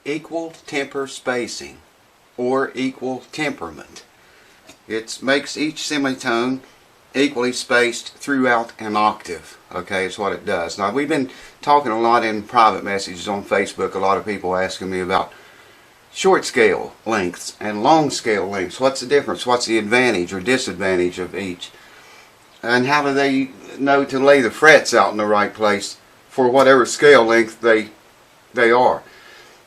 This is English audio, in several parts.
equal temper spacing or equal temperament. It makes each semitone equally spaced throughout an octave. Okay, is what it does. Now, we've been talking a lot in private messages on Facebook. A lot of people asking me about short scale lengths and long scale lengths. What's the difference? What's the advantage or disadvantage of each? And how do they know to lay the frets out in the right place for whatever scale length they are?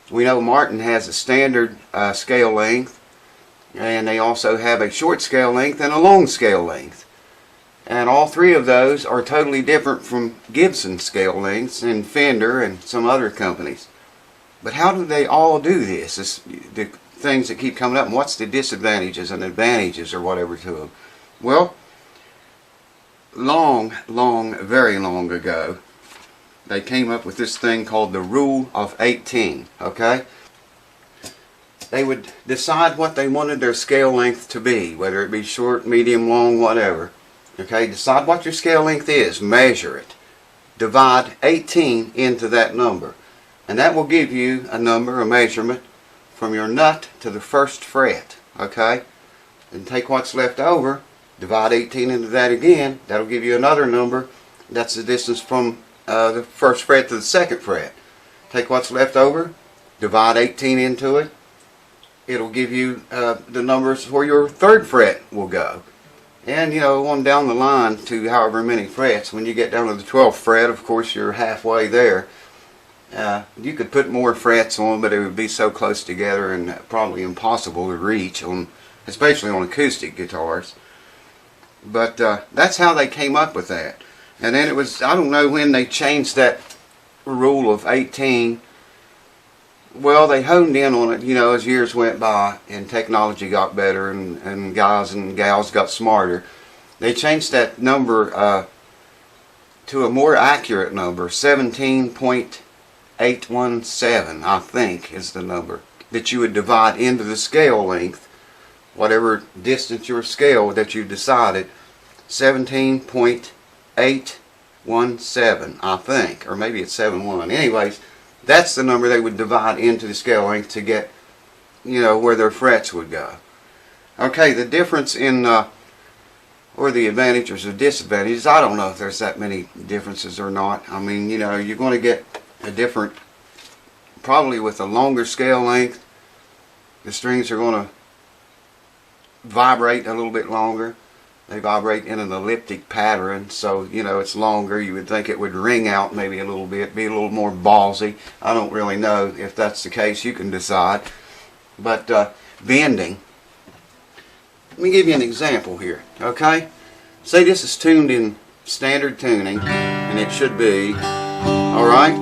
We know Martin has a standard scale length, and they also have a short scale length and a long scale length. And all three of those are totally different from Gibson scale lengths and Fender and some other companies. But how do they all do this? The things that keep coming up, and what's the disadvantages and advantages or whatever to them? Well, very long ago, they came up with this thing called the Rule of 18, okay? They would decide what they wanted their scale length to be, whether it be short, medium, long, whatever. Okay, decide what your scale length is, measure it. Divide 18 into that number. And that will give you a number, a measurement, from your nut to the first fret, okay? And take what's left over, divide 18 into that again, that'll give you another number. That's the distance from the first fret to the second fret. Take what's left over, divide 18 into it, it'll give you the numbers where your third fret will go. And you know, on down the line to however many frets. When you get down to the 12th fret, of course you're halfway there. You could put more frets on, but it would be so close together and probably impossible to reach, especially on acoustic guitars. But that's how they came up with that. And then it was, I don't know when they changed that rule of 18. Well, they honed in on it, you know, as years went by and technology got better and guys and gals got smarter. They changed that number to a more accurate number, 17.817, I think, is the number that you would divide into the scale length, whatever distance your scale that you decided, 17.817, I think, or maybe it's 71. Anyways, that's the number they would divide into the scale length to get, you know, where their frets would go. Okay, the difference in, or the advantages or disadvantages, I don't know if there's that many differences or not. I mean, you know, you're going to get a different, probably with a longer scale length, the strings are going to vibrate a little bit longer. They vibrate in an elliptic pattern, so you know it's longer. You would think it would ring out maybe a little bit, be a little more ballsy. I don't really know if that's the case. You can decide. But bending. Let me give you an example here. Okay, say this is tuned in standard tuning, and it should be. All right.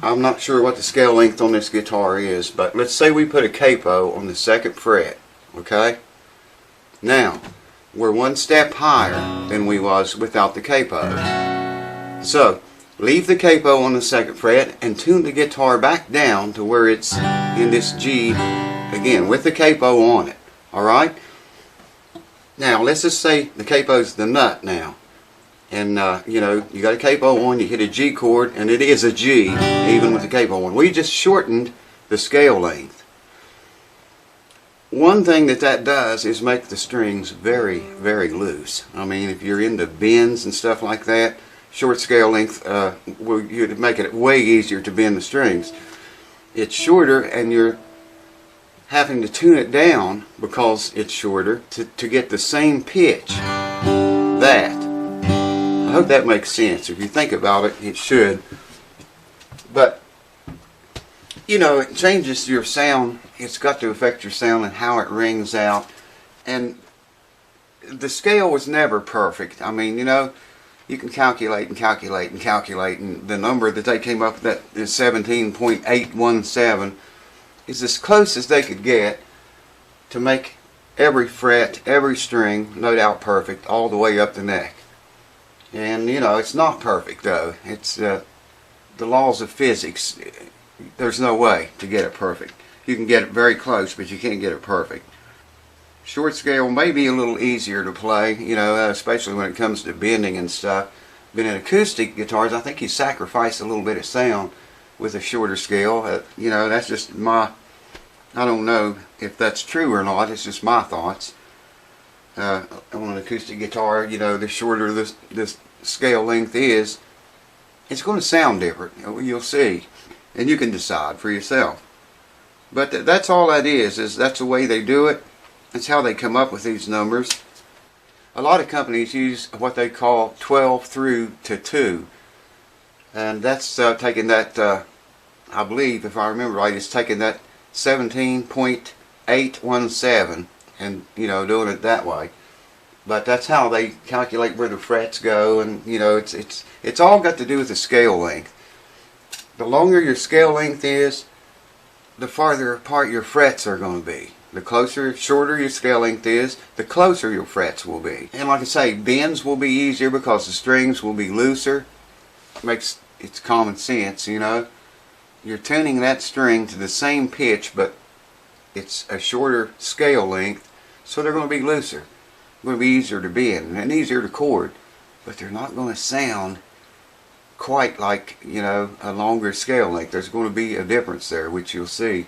I'm not sure what the scale length on this guitar is, but let's say we put a capo on the second fret. Okay. Now, we're one step higher than we was without the capo. So, leave the capo on the second fret and tune the guitar back down to where it's in this G, again, with the capo on it. Alright? Now, let's just say the capo's the nut now. And, you know, you got a capo on, you hit a G chord, and it is a G, even with the capo on. We just shortened the scale length. One thing that does is make the strings very, very loose. I mean, if you're into bends and stuff like that, short scale length, you'd make it way easier to bend the strings. It's shorter, and you're having to tune it down because it's shorter to get the same pitch. That. I hope that makes sense. If you think about it, it should. But, you know, it changes your sound. It's got to affect your sound and how it rings out. And the scale was never perfect. I mean, you know, you can calculate and calculate and calculate, and the number that they came up with, that is 17.817, is as close as they could get to make every fret, every string, no doubt perfect, all the way up the neck. And, you know, it's not perfect, though. It's the laws of physics. There's no way to get it perfect. You can get it very close, but you can't get it perfect. Short scale may be a little easier to play, you know, especially when it comes to bending and stuff. But in acoustic guitars, I think you sacrifice a little bit of sound with a shorter scale. You know, that's just my, I don't know if that's true or not, it's just my thoughts. On an acoustic guitar, you know, the shorter this scale length is, it's going to sound different. You'll see, and you can decide for yourself. But that's all that is that's the way they do it. It's how they come up with these numbers. A lot of companies use what they call 12 through to 2. And that's taking that, I believe, if I remember right, it's taking that 17.817 and, you know, doing it that way. But that's how they calculate where the frets go, and, you know, it's all got to do with the scale length. The longer your scale length is, the farther apart your frets are going to be. The shorter your scale length is, the closer your frets will be. And like I say, bends will be easier because the strings will be looser. It's common sense, you know. You're tuning that string to the same pitch, but it's a shorter scale length, so they're going to be looser. Going to be easier to bend and easier to chord, but they're not going to sound quite like, you know, a longer scale length. There's going to be a difference there, which you'll see.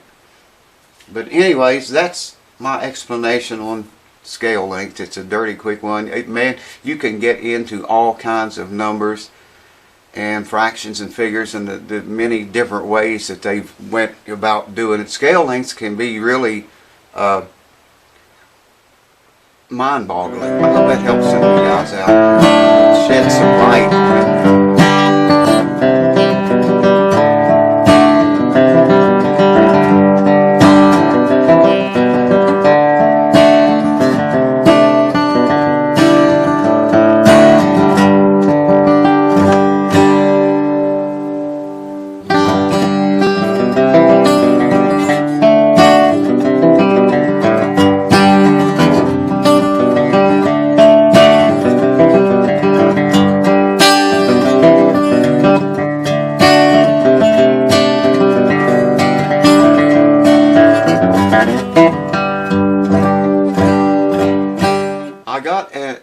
But anyways, that's my explanation on scale length. It's a dirty quick one. Man, you can get into all kinds of numbers and fractions and figures and the many different ways that they've went about doing it. Scale lengths can be really mind-boggling. I hope that helps some of you guys out. Shed some light.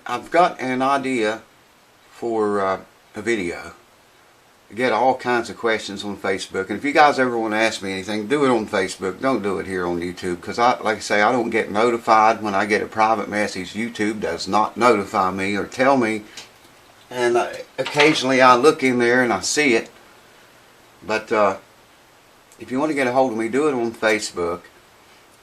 I've got an idea for a video. I get all kinds of questions on Facebook, and if you guys ever want to ask me anything, do it on Facebook. Don't do it here on YouTube, because like I say, I don't get notified when I get a private message. YouTube does not notify me or tell me, and occasionally I look in there and I see it. But if you want to get a hold of me, do it on Facebook.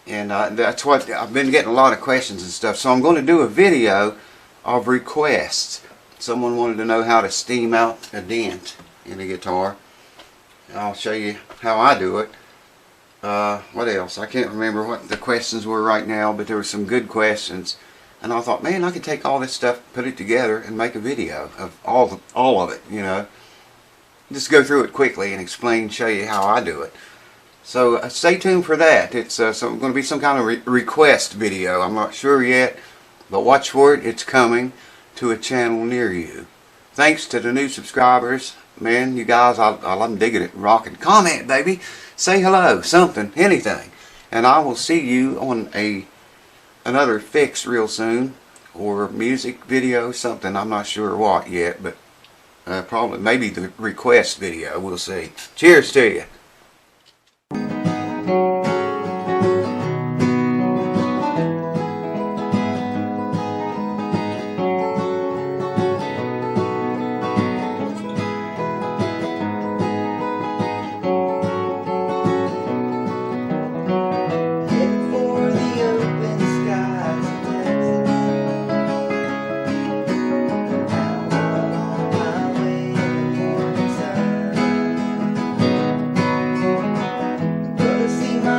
And that's what I've been getting, a lot of questions and stuff. So I'm going to do a video of requests. Someone wanted to know how to steam out a dent in a guitar. I'll show you how I do it. What else? I can't remember what the questions were right now, but there were some good questions. And I thought, man, I could take all this stuff, put it together, and make a video of all of it, you know. Just go through it quickly and explain, show you how I do it. So stay tuned for that. It's going to be some kind of request video. I'm not sure yet, but watch for it. It's coming to a channel near you. Thanks to the new subscribers. Man, you guys, I'm digging it. Rocking. Comment, baby. Say hello. Something. Anything. And I will see you on another fix real soon. Or music video, something. I'm not sure what yet, but probably maybe the request video. We'll see. Cheers to you. See my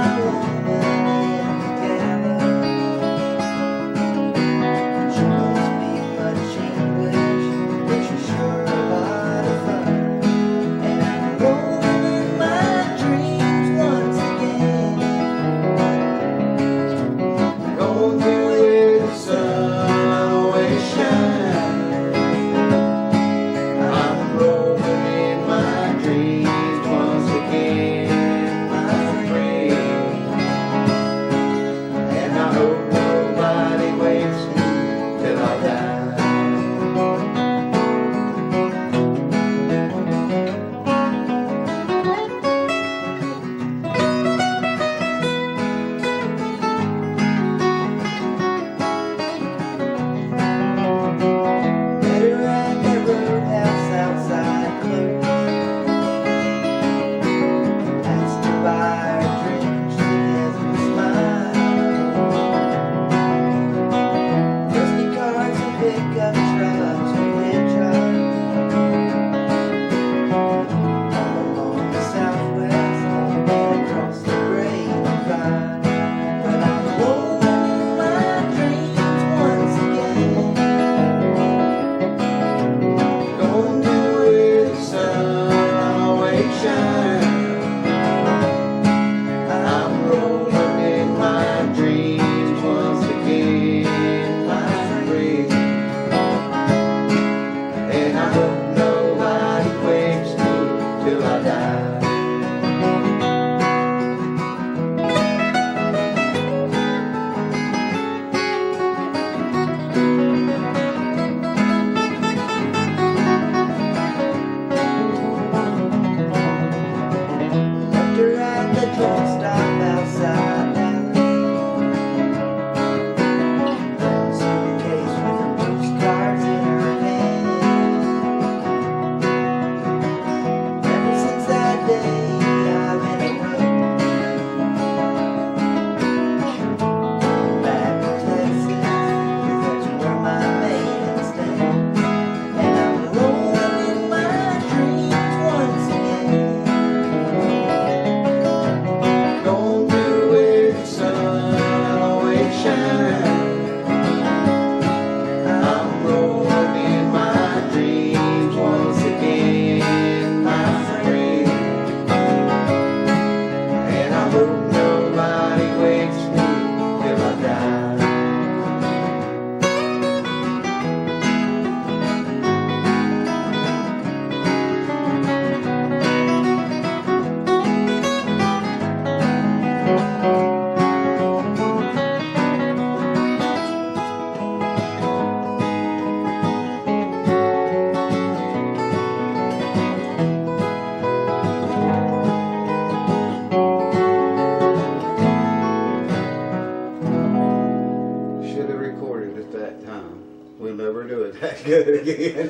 back together again.